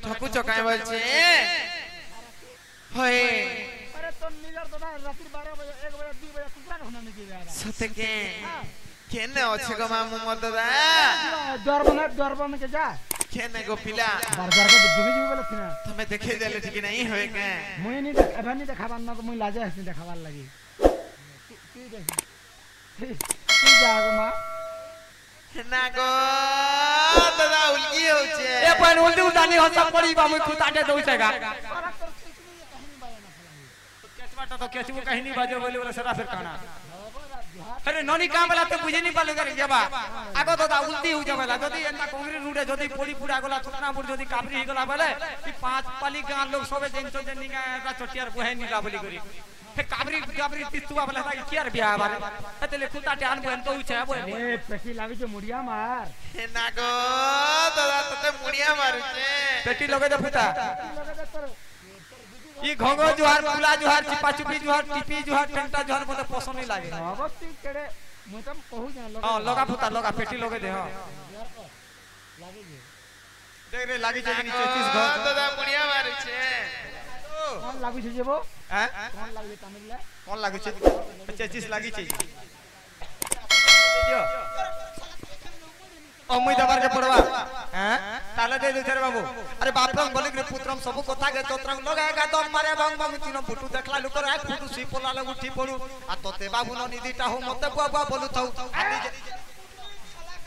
ঠকু চকায় বলছে হয়ে अरे तो नीलर तो ना रात्रि 12 बजे 1 बजे 2 बजे कुकरा होना नहीं गया সতে কে কেন আছে গো মামু মদ দা दर बन के जा কেন গো পিলা बाजार के जुगी जुगी बोले थिना তুমি দেখে দেলে ঠিক নাই হয়ে কে मुई नहीं एबा नहीं देखाबार ना तो मुई लाजे हसी देखाबार लगी की देख की जागो मा না গো দাদা উলকি হচ্ছে ए पण उल्टी उल्टानी हसा पड़ी बा मुई खुताटे दउसेगा केसवाटा तो केसबो कहीं नहीं बाजे बोले बोले सरा फिर काना अरे ननी काम वाला तो बुझे नहीं पाले करे जबा आगो दादा उल्टी हो जाबेला जदी एंता कांग्रेस रूडे जदी पड़ी पुरा गला छोटनापुर जदी काबरी ही गला बोले कि पांच पाली गां लोग सबे जेंचो जेनिगा एटा छोटियार बहे नीला बोली करी हे काबरी काबरी तिस्तुआ वाला ता कियार बिया बारे एतले खुताटे आन बहन तो उछे बोले ए पेटी लागी जो मुड़िया मार না গো দাদা তোতে মুড়িয়া মারছে पेटी लगे दे फुता ई घोंगो जुहार फुला जुहार चिपा चुपी जुहार टिपी जुहार टेंटा जुहार बोले पसंद नहीं लागे अवस्थी केड़े मुई तम कहू जा हां लगा फुता लगा पेटी लगे दे हां लागी जे देख रे लागी जे नीचे 30 घर দাদা মুড়িয়া মারছে कौन लागू छे जेबो हैं कौन लागू तमिल ले कौन लागू छे 25 लागी छे दियो अमुई दबार के पड़वा हैं ताले दे दे रे बाबू अरे बाप रंग बोले रे पुत्रम सब कथा के तोत्रंग लगाएगा दम मारे बंग बंग तीनो फुटू देखला लुक रे फुटू सी पोला ले उठी पड़ू आ तोते बाबू न निदिटा हो मते बुआ बोलू थौ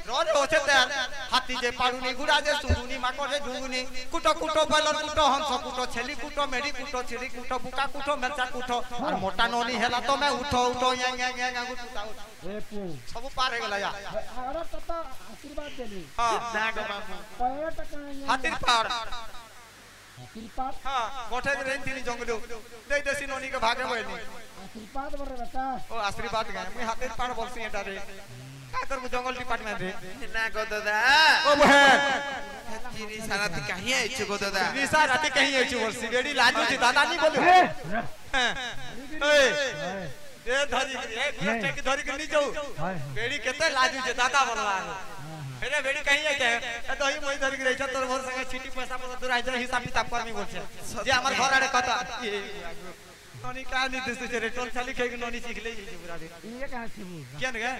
रोज होते त्यार हाथी जे पाड़ुनी गुड़ा जे सुगुनी माको रे झुगुनी कुटो कुटो बलर कुटो हंस कुटो छेली कुटो मेडी कुटो चिड़ी कुटो बुका कुटो मेरचा कुटो और मोटा नोनी हेला तो मैं उठो उठो या कुटो ए पू सब पार हे गला या अरे तता आशीर्वाद देली हां না গো মামু कहे टका हाथीर पार आशीर्वाद हां गोठे रे तीन जंगलो दे देसी नोनी के भागे बनी आशीर्वाद बरे बेटा ओ आशीर्वाद गए मैं हाथीर पार बोलसी एटा रे का करबो जंगल डिपार्टमेंट रे না গো দাদা ओ बहन তিরি সারাতি কাহি আইছো গো দাদা निशा राती कहीं आइछु बोलसी बेडी लाजू छी दादा नहीं बोले ए ए धरी ए गोटे के धरी के नी जाऊ बेडी केते लाजू छे दादा बोलवा अरे बेडी कहीं आइते त दही मोई धरी के रही छ तोर भर संगे चिट्ठी पैसा पर दूर आइ हिसाब किताब करमी बोलछे जे हमर घर आड़े कता ननी का नी दिस रे टोल खाली खाई के ननी सीख ले छी पूरा दिन ये कहां छिबू केन गे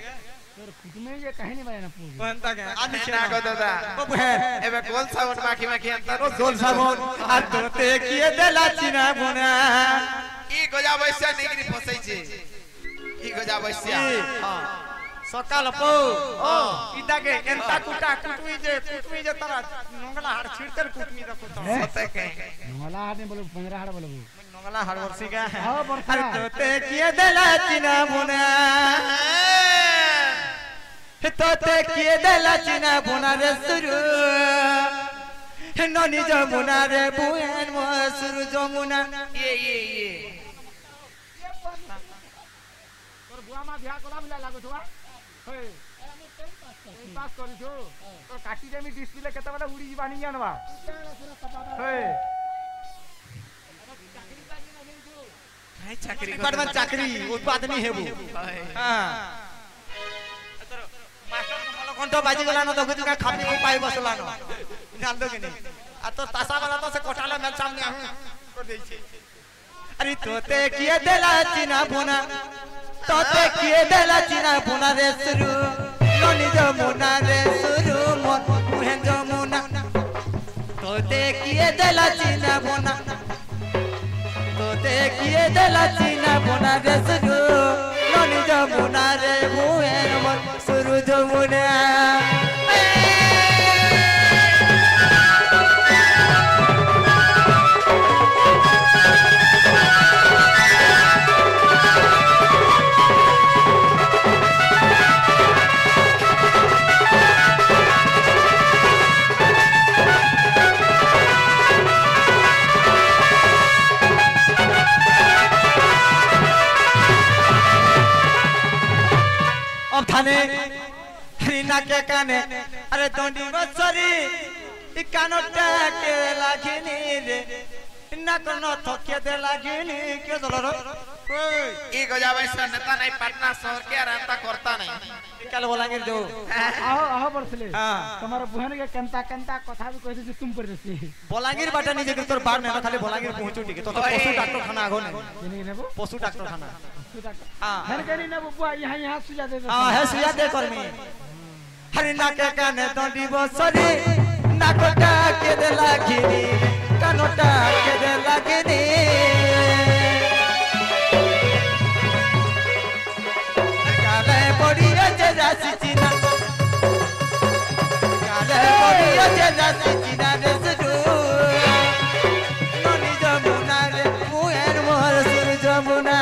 तोर खुद में ये कहे नहीं बयाना पू कहता के आनी না গো দাদা ओ बहन এবে কোন সাবন মাখি মাখি अंतर ओ गोल साबन आ तोते किए देला चिना बुना ই গজা বৈশ্যা নিগরি ফসাইছে ই গজা বৈশ্যা हां सकाल पो ओ इदागे एंता कुटुई जे तारा नंगला हाड़ छिड़तर कुटमी रखो तो সতে কে नोला हाड ने बोलो 15 हाड बोलो नंगला हाड़ वर्षी का हां बरसा अरे तोते किए देला चिना बुना तोते किए देला चिना बुना रे सुरु ननी जमुना रे बुएन मसुरु जमुना ये तोर बुआ मा बियाह कोला मिला लागो छवा हे पास करी छो तो काटी देमी डिस्प्ले केते बेला उड़ी जीवानी जानवा हे हाय चाकरी डिपार्टमेंट चाकरी उत्पादनी हेबो हां मास्टर को malo घंटा बाजी गला न देखु का खापी को पाई बसला न जान दो कि नहीं आ तो तासा वाला तो से कोटाला मेल सामने कर दे छी अरे तोते किए देला चिना बुना तोते किए देला चिना बुना रे सुरु ननी जमुना रे सुरु मन मुहे जमुना तोते किए देला चिना बुना तोते किए देला चिना बुना रे सुरु ननी जमुना रे मुहे मन सुरु जमुना अब थाने हरिना के काने अरे तोंडी बसरी इ कानोटा के लागिनी रे ना कोनो थके दे लागिनी के दलरो ई गजा वैसा नेता नहीं पटना शहर के रास्ता करता नहीं कल बोलांगे जो आहो बरसले हां तुम्हारा बहन के कंता कंता कथा भी कहते तुम पर रहती बोलांगीर बाटा नहीं जे तोर बार में खाली बोलांगीर पहुंचो ठीक तो पशु डॉक्टर खाना आगो नहीं नेबो पशु डॉक्टर खाना हां हर कनी ने बुआ यहां सुजा दे हां है सुजा दे कर्मी हरि ना के काने तो दिवसरी नाकोटा के दे लागिनी कानोटा के दे लागिनी काले पड़िया जे जासी चिना काले पड़िया जे जासी चिना रे सुजू ननी जमुना रे मुएर मोर सुर जमुना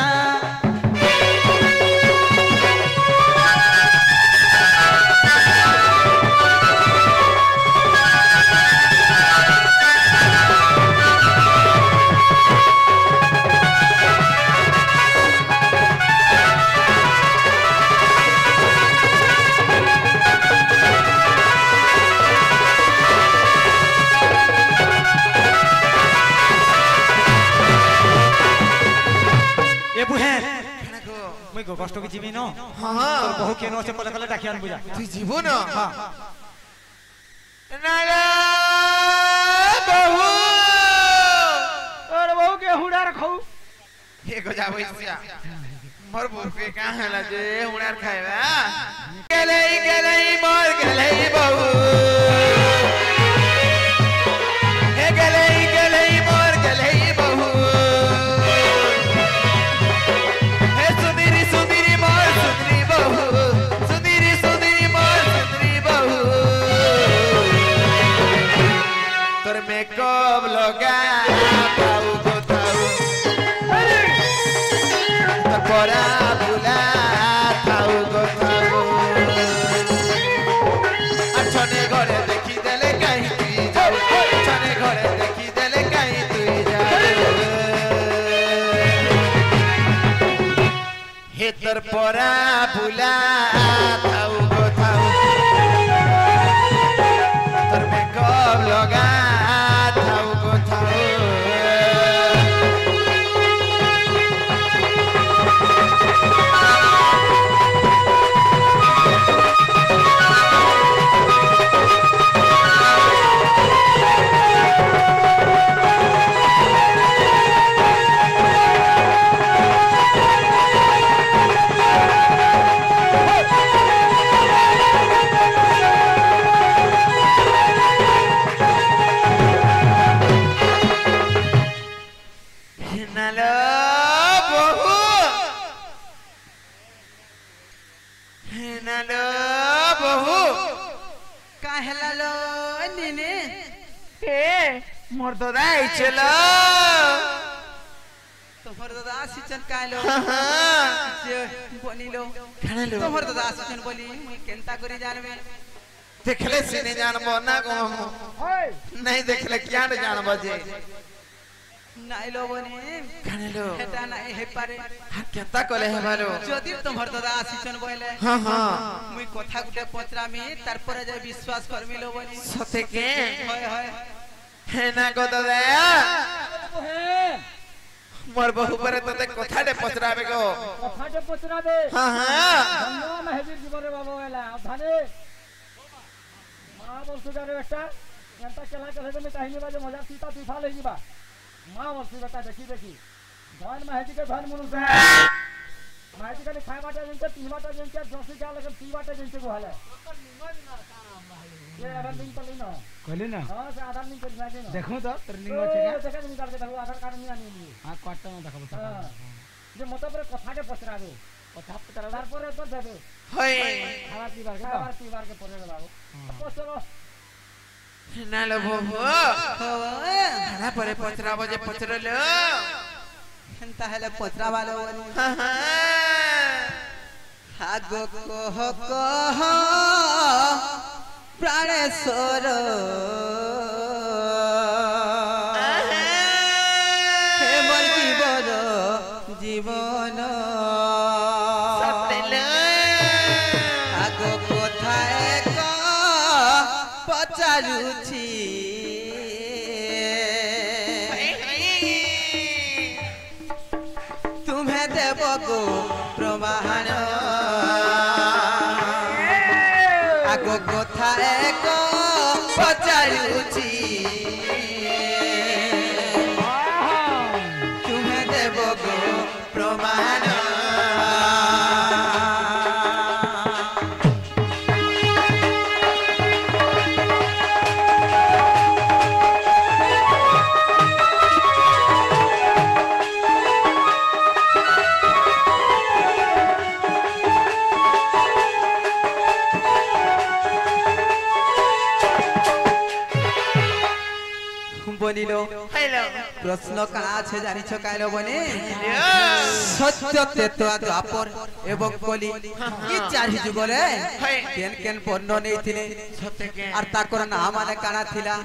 को कष्ट की जीवी न हां तो बहु केनो से कले कले डाकियान बुझा तू जीवो न हां नाला बहु और बहु के हुडार खाऊ हे गजा वैसा मोर बोर पे कहां हला जे हुडार खाएबा गेले मोर गेले बहु हे गेले मोर गेले बहु में कब लगा पाऊ गोताऊ तो कोरा बुला थाऊ गोताऊ अच्छने घरे देखी देले कहीं तू जाऊ अच्छने घरे देखी देले कहीं तू जाऊ हे तर पोरा बुला थाऊ गोताऊ तर में कब लगा मोर दादा चलो तोहर दादा सिचन कालो बोली लो खाने लो तोहर दादा सिचन बोली मुई केनता करी जानबे देखले सिने जानबो ना को ओए नहीं देखले क्या न जानबो जे नाइ लो बने खाने लो हेटा नाइ हे पारे केनता कोले हे भालो যদি तोहर दादा सिचन बोले हां हां मुई কথা গুটে পত্রামি তারপরে যে বিশ্বাস করমি লো বনি सते के হয় হয় है ना को दादा मोर बहु पर तते कथाटे पचराबे गो कथाटे पचराबे हां हां धन्यवाद महबीर जीवन रे बाबा वाला धाने मां बोल सुगारे बेटा एंता केला करे में कहिनी बा जे मजा सीता तीफा ले जीबा मां बोल सु बेटा देखी देखी धन महजी के धन मुनु से महजी के खाए बाटे जिनके ती बाटे जिनके जोसी का लगन ती बाटे जिनके को हाले ये आधार लिंक तो लेना कहले ना हां से आधार लिंक कर दे देखो तो ट्रेनिंग हो छेगा देखा निकाल के देखो आधार कार्ड नहीं आनी हां काटता ना देखो जे मत पर कथा के पचराबे कथा पचराबार पर तो देबे होय खाना पीबार के परे बाबू पचरो ना लो बहु खाना परे पचराबो जे पचरलो हेनता हेले पचरा वालो बनी हां हां हागो कह प्राणेश्वर हे मोर जीवन सतेलो आगो कोथाए को पचारुछि तुम्हें কথা এক পচারুছি তুমি দেব গো প্রমাণ বলিল প্রশ্ন কানা আছে জানিছ কাইলো বনে সত্য তেতুয়া দ্বাপর এবং কলি কি চারি যুগরে কেন কেন বর্ণ নেইছিলে আর তাকর নাম মানে কানা থিলা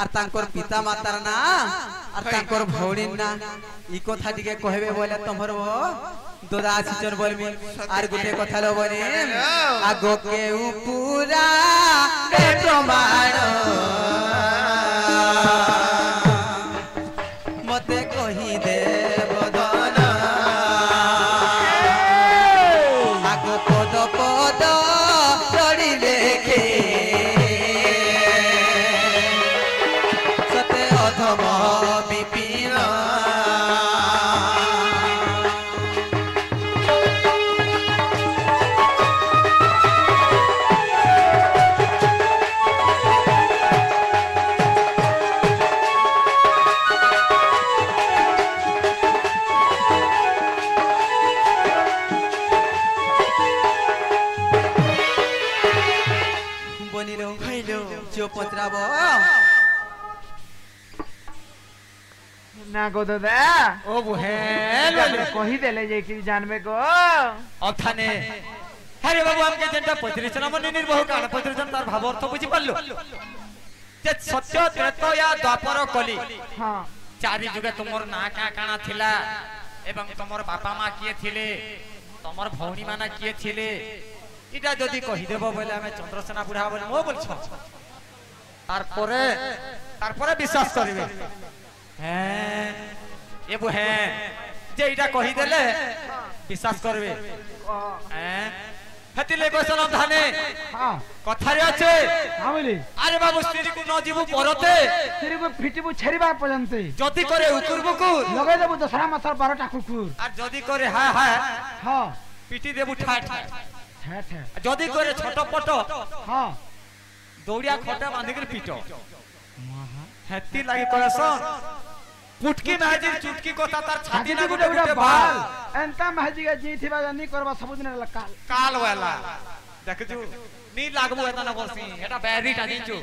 আর তাঙ্কর পিতা মাতার না আর তাঙ্কর ভৌণীর না ই কথা টিকে কহবে বলে তোমার দাদা আসিছন বলবি আর গোটে কথা লো বনে আগো কেউ পুরা প্রমাণ মতে কহি দে বদন আগো পদ পদ চড়ি লেখে সতে অধম বিপিন পত্রাব না গো দাদা ও বুহেল কহি দেলে যে কি জানবে গো অথানে হ্যাঁ বাবু আমাকে যেটা পত্রিছন মনে নির্বহ কারণ পত্রিছন তার ভাব অর্থ বুঝি পারলো যে সত্য ত্রেতয়া দ্বাপর কলি হ্যাঁ চারি যুগে তোমার না কাଣା থিলা এবং তোমার বাপা মা কিয়ে থিলে তোমার ভৌণী মানে কিয়ে থিলে এটা যদি কহিদেব বলে আমি চন্দ্রসেনা বুড়া বলে মো বলছ তারপরে বিশ্বাস করিবে হ্যাঁ এবু হ্যাঁ যে এটা কহিদেলে বিশ্বাস করবে হ্যাঁ হেতিলে কইছলাম ধানে হ্যাঁ কথারে আছে আমি আরে বাবু স্ত্রীକୁ ন ଯିବୁ পরতে স্ত্রীকে ফিটিবু ছেড়িবা পর্যন্ত যদি করে উকুর বুকুর লগাই দেবু দশরা মাথার 12টা কুকুর আর যদি করে হ্যাঁ হ্যাঁ হ্যাঁ পিটি দেবু ঠাট হ্যাঁ হ্যাঁ যদি করে ছোট পট হ্যাঁ দৌড়িয়া খটা বাঁধিকি পিট হেতি লাগি করেছ পুটকি মাঝি চুটকি কথা তার ছাতি না গুটে গুটে বাল এন্তা মাঝিga জি থিবা জানি করবা সবদিন কাল কাল ওয়ালা দেখছু নি লাগবো এটা না বলছি এটা ব্যারিটা দিছু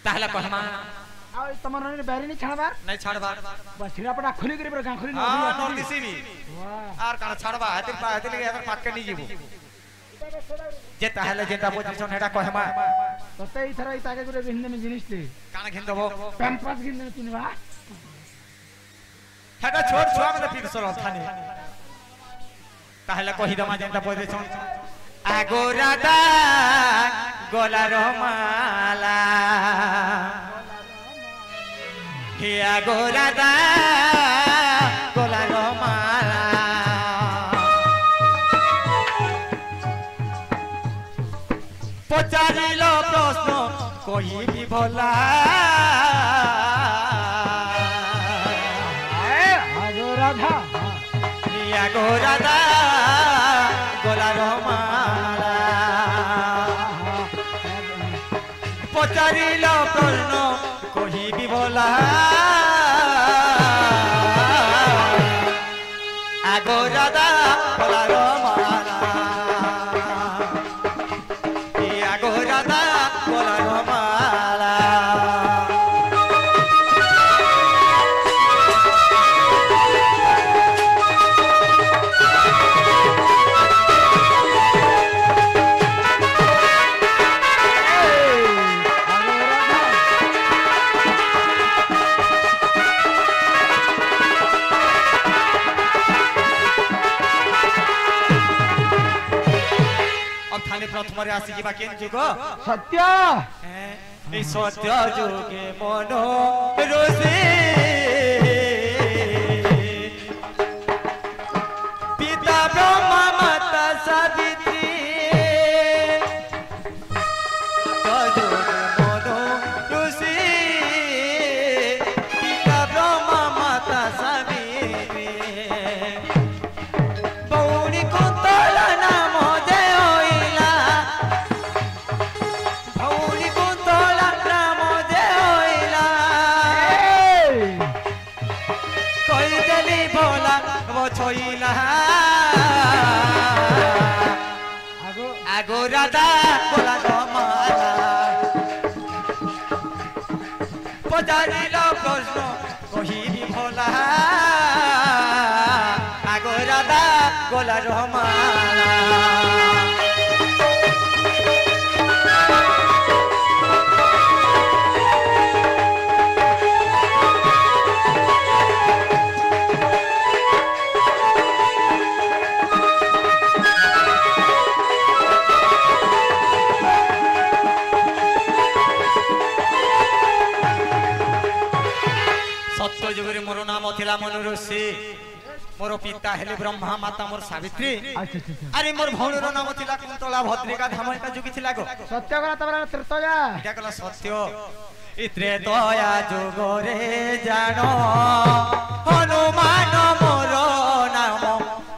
তাহলে কহমা আর তোমার ননি ব্যারি নি ছাড়বা নাই ছাড়বা বস ছিড়াপটা খুলি করে গাঁ খুলি হ্যাঁ নর দিছিবি বাহ আর কান ছাড়বা হাতে লাগি এবার পাটকে নি যাবো যে তাহলে যেটা পজিশন এটা কহমা ততে এই থরা এই তাকে করে ভিন্দনে জিনিসটি কান ঘিন দেব প্যাম্পাস ভিন্দনে চিনবা এটা ছোট ছোট মানে পিছর অথানি তাহলে কহি দমা যেটা পজিশন আগোরাদা গলার মালা হে আগোরাদা গলার মালা পচারিল প্রশ্ন কহিবি ভোলা আগো রাধা আগো রাধা গলার মালা পচারিল প্রশ্ন কহিবি ভোলা আগো রাধা গলার মালা আগো রাধা গলার মালা প্রথমে আসি যা কেন যুগ সত্য এই সত্য যুগে মন রোষে পিতা ব্রহ্মা মাতা সাবিত্রী কইলা আগো আগো রাধা গোলা মালা পচারিল প্রশ্ন কহিবি ভোলা আগো রাধা গোলা মালা सत्य जुगरे मोर नाम थिला मनुऋषि मोर पिता हेले ब्रह्मा माता मोर सावित्री अरे मोर भौणीर नाम थिला कुंतला भद्रिका धामका जुगी थिला गो सत्य करा तबरा त्रेतया एटा कला सत्य इ त्रेतया जुगरे जानो हनुमान मोर नाम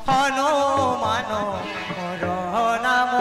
हनुमान मोर नाम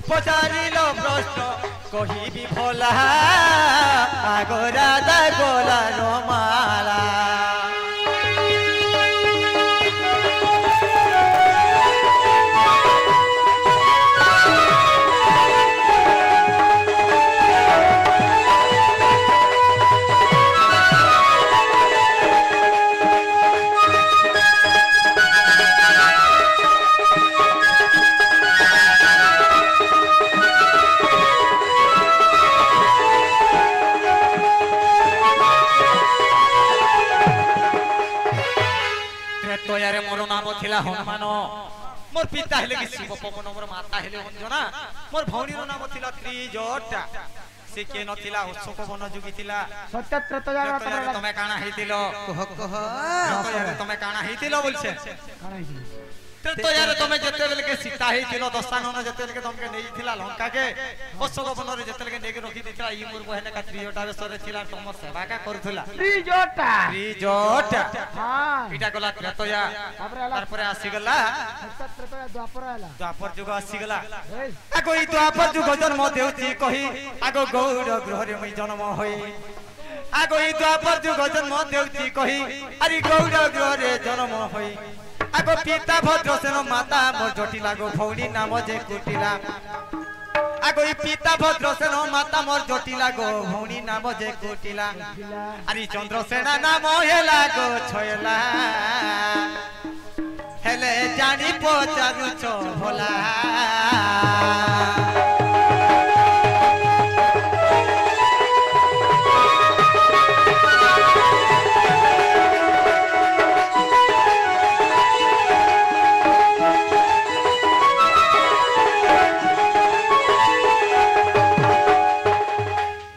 पचारिल प्रश्न कहिबि भोला आगो राधा गोला माला त्रेतयारे मोर नाम थिला हनुमान मोर पिता हेले कि शिव पवन मोर माता हेले अंजना मोर भौणीर नाम थिला त्रिजटा से के नथिला अशोक वन जुगी थिला सत्य त्रेतया त्रेतयारे तमे काना हेतिलो कह कह त्रेतयारे तमे काना हेतिलो बोलछे काना हिची त्रेतयारे तमे जते बेले के सीता हेतिलो दशानन जते बेले के तमके नेई थिला लंका के अशोक वन रे जते बेले के नेगे रखि दिथिला ई मोर बहने का त्रिजटा बेसरे थिला तमर सेवा का करथुला त्रिजटा त्रिजटा हां इटा गला त्रेतया तारपरे आसी गला सत्य त्रेतया द्वापर आला द्वापर जुग आसी गला ए आगो ई द्वापर जुग जन्म देउची कहि आगो गौर गृह रे मई जन्म होई आगो ई द्वापर जुग जन्म देउची कहि अरे गौर गृह रे जन्म होई आगो पिता भद्रसेन माता मोर जटिला गो भौणी नाम जे कुटिला आगो ई पिता भद्रसेन माता मोर जटिला गो भौणी नाम जे कुटिला अरे चंद्रसेना नाम हेला गो छयला हेले जानी पचारु छो भोला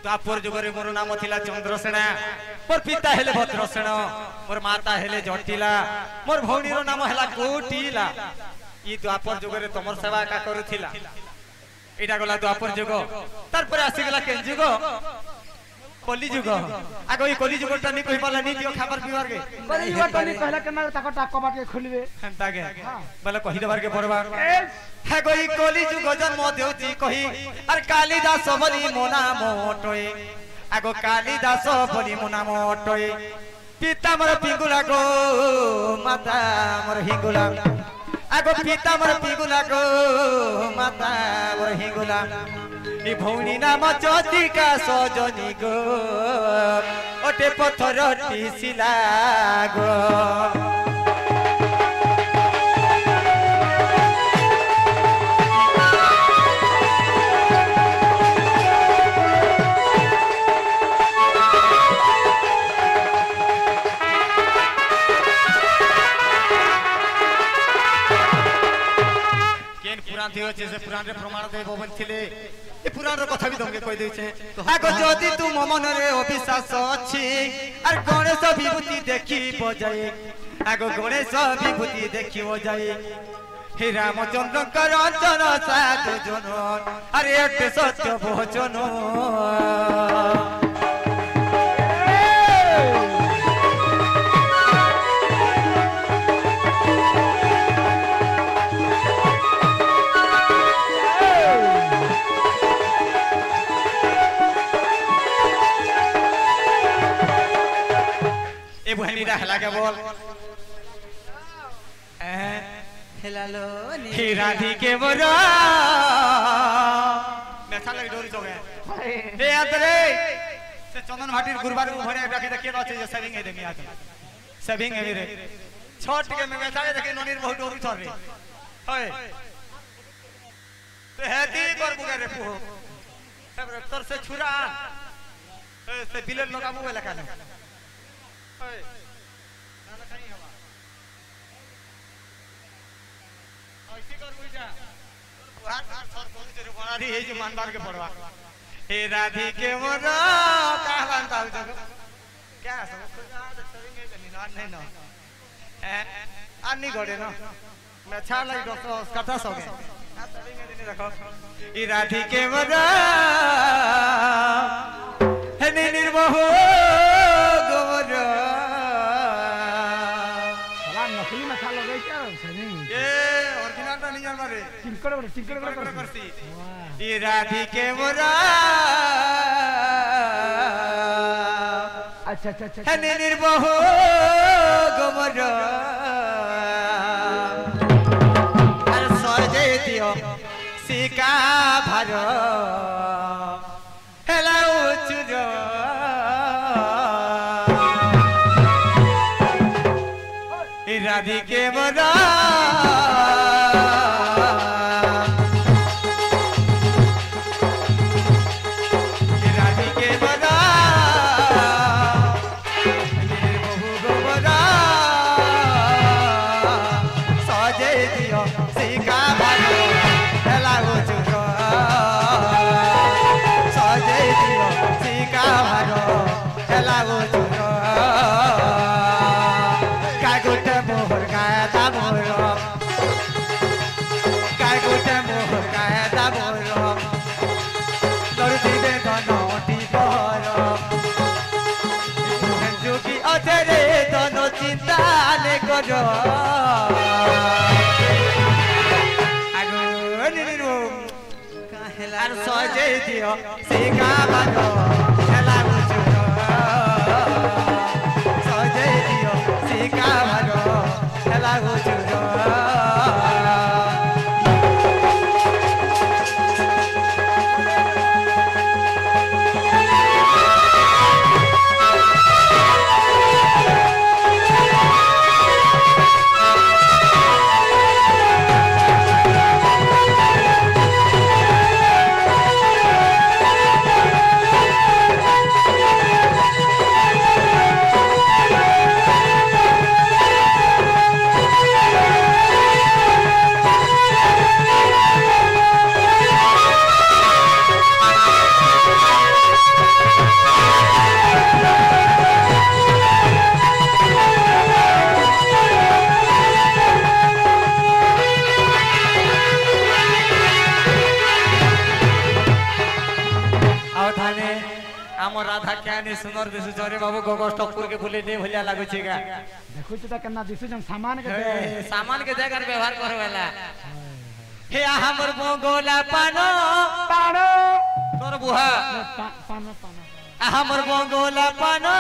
द्वापर जुगरे मोर नाम थिला चंद्रसेना मोर पिता हेले भद्रसेन मोर माता हेले जटिला मोर भौणीर नाम हेला कोटिला ई द्वापर जुगरे तमर सेवा का करूथिला एटा गला द्वापर जुग तारपरे आसी गला केन जुग कली जुग आगो ई कली जुगटा नि कहि पाला नि दियो खाबर पिवार के बड़ी युवा टनी कहला के ना ताको टाको बाटे खुलबे हंता के बोले कहि देबार के परबार है गई कली जुग जन्म देउची कहि अर कालिदास बली मोना मोटोय आगो कालिदास बली मोना मोटोय पिता मोर पिंगुला गो माता मोर हिंगुला आगो पिता मोर पिंगुला गो माता मोर हिंगुला ई भौणी नाम ज्योतिका सजनी गो ओटे पत्थर टिसिला गो होचे से पुराण रे प्रमाण देबो बनथिले ए पुराण रो कथा भी तमके कहि दै छे आगो जदि तू मन रे अविश्वास अछि आर गणेश विभूति देखि बजाए आगो गणेश विभूति देखि बजाए हे रामचंद्र करंचन साधु जन अरे एक सत्य भोजन ए बहनी रा हला के बोल हेलालो हे राधी के बोरा मेथा लग डोरी जोगे हे आतरे से चंदन भाटी गुरुवार को भरे रखी देखिए न जे सेविंग है देंगे आके सेविंग है रे छोट के में मेथा देखि ननीर बहुत डोरी थर रे होय तो हेती कर बुगे रे पु तर से छुरा से बिलन लगाबो वेला काने होय नाना खाई हवा ऐसी कर बुझा हाथ सर कोनी तेरे बनारी हे जे मानदार के पड़वा हे राधी के मोरा का बांता हो जगो क्या सब सेविंग है नहीं ना आनी गड़े ना मैं छा लई डॉक्टर कथा सगे सेविंग है नहीं रखो ई राधी के मोरा हे निर्मोह गोरा नकली मसाला लगे क्या ये ओरिजिनल तो नहीं जानवा रे चिंकड़ करती ये राधी के मोरा अच्छा अच्छा अच्छा है निर्मोह गोमरा अरे सजे दियो सिका भर हेला उचुरो राधी के मोरा राधी के मोरा निर्मोह गोबरा सजे दियो सिका भालो हेला उचुरो सजे दियो सिका भालो हेला उचुरो चिंता ने करो आगो निरो काहेला सजे दियो सिका बानो हेला बुझो सजे दियो सिका बानो हेला बुझो राधा क्या नहीं सुंदर दिसु जरे बाबू गोगो स्टॉकपुर के फुले ने भलिया लागो छेगा देखो तो केना दिसु जम सामान के देकर व्यवहार करवेला हे हमर मोगोला पानो पानो तोर बुहा पानो पानो हमर मोगोला पानो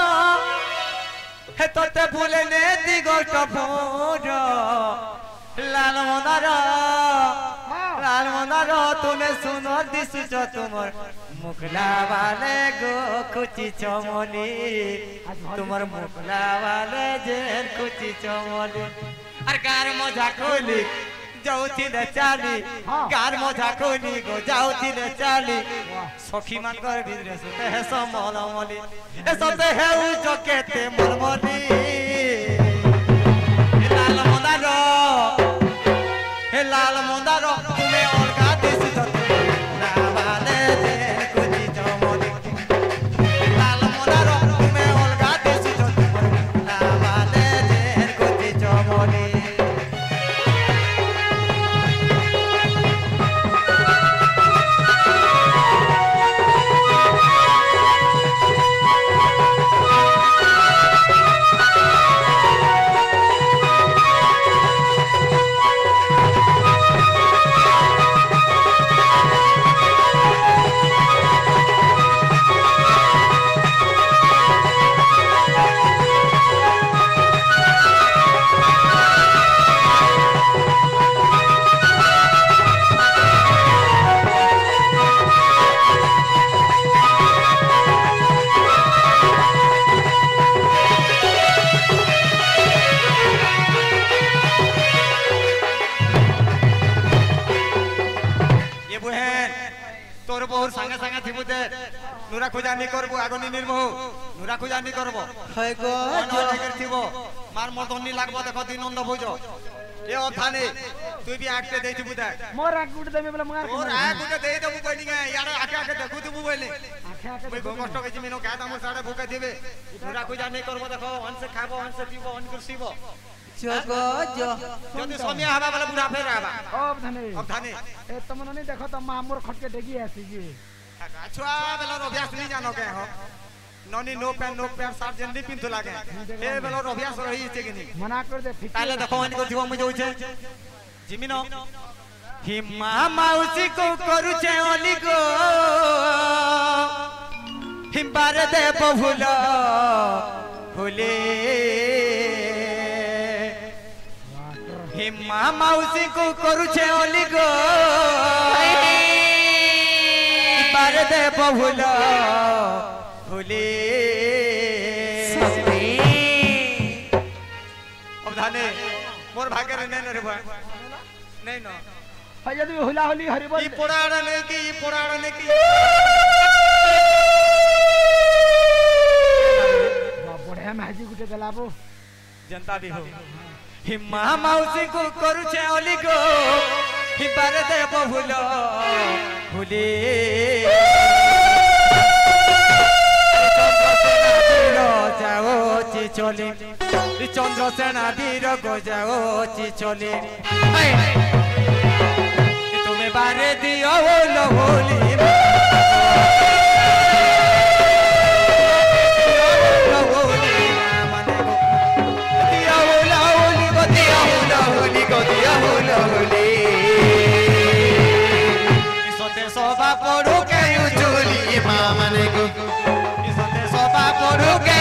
हे तोते फुले ने दिगो स्टॉकपुर लाल मंदार तुम्हें सुंदर दिसु जो तुमर मुखला वाले गो कुची चमोली तुम्हार मुखला वाले जेन कुची चमोली अरे गार मोजा कोली जाउती ने चाली गार मोजा कोली गो जाउती ने चाली सखी मान कर बिजरे सुते है समलमली ए सते है उ जो केते मलमली लाल मंदारो तुम्हें और নুরা খুঁজা নি করবো আগনি নির্মহ নুরা খুঁজা নি করবো হয় গো থিব মার মর্দনি লাগবো দেখো দিন নন্দ ভোজ এ অথানে তুই বি আঁকতে দেইছিবু দেখ মোর আগ গুটে দেবে বলে মার তোর আগ গুটে দেই দেবু কইনি গে ইয়ার আকে আকে দেখু দিবু বইলে আখে আখে ওই কষ্ট কইছি মিনো কা দাম সাড়ে ভুকে দিবে নুরা খুঁজা নি করবো দেখো অনসে খাবো অনসে পিব অন করছিব জগ যদি সমিয়া হবা বলে বুড়া ফের হবা অবধানে এ তোমনে নি দেখো তো মা মোর খটকে ডেগি আসি জি ছুয়া বেলার অভ্যাস নি জানো কে হ ননি নো প্যান্ট শার্ট জেন্দি পিনতু লাগে এ বেলার অভ্যাস রহিছে কিনি মনা করে দে ঠিক তাহলে দেখো অন করছিব মই যাউছে জিমিনো হিমা মাউসি কো করুছে অলি গো হিমবারে দেব ভুল ভুলে হিমা মাউসি কো করুছে অলি গো হিমবারে দেব ভুল ভুলে অবধানে মোর ভাগ্যের নেন রে ভাই নেই ন হয় যদি হুলা হুলি হরিব ই পোড়াড় নে কি বড়ে মাঝি গুটে দেলাবো जनता भी हो हिम्मा माउसी को करुचे ओली गो हिबार देव भूल भूले जाओ ची चले चंद्रसेना वीर गो जाओ ची चले तुम्हें बारे दियो लो Holi Soba poru ke ujuli mama ne go. Soba poru ke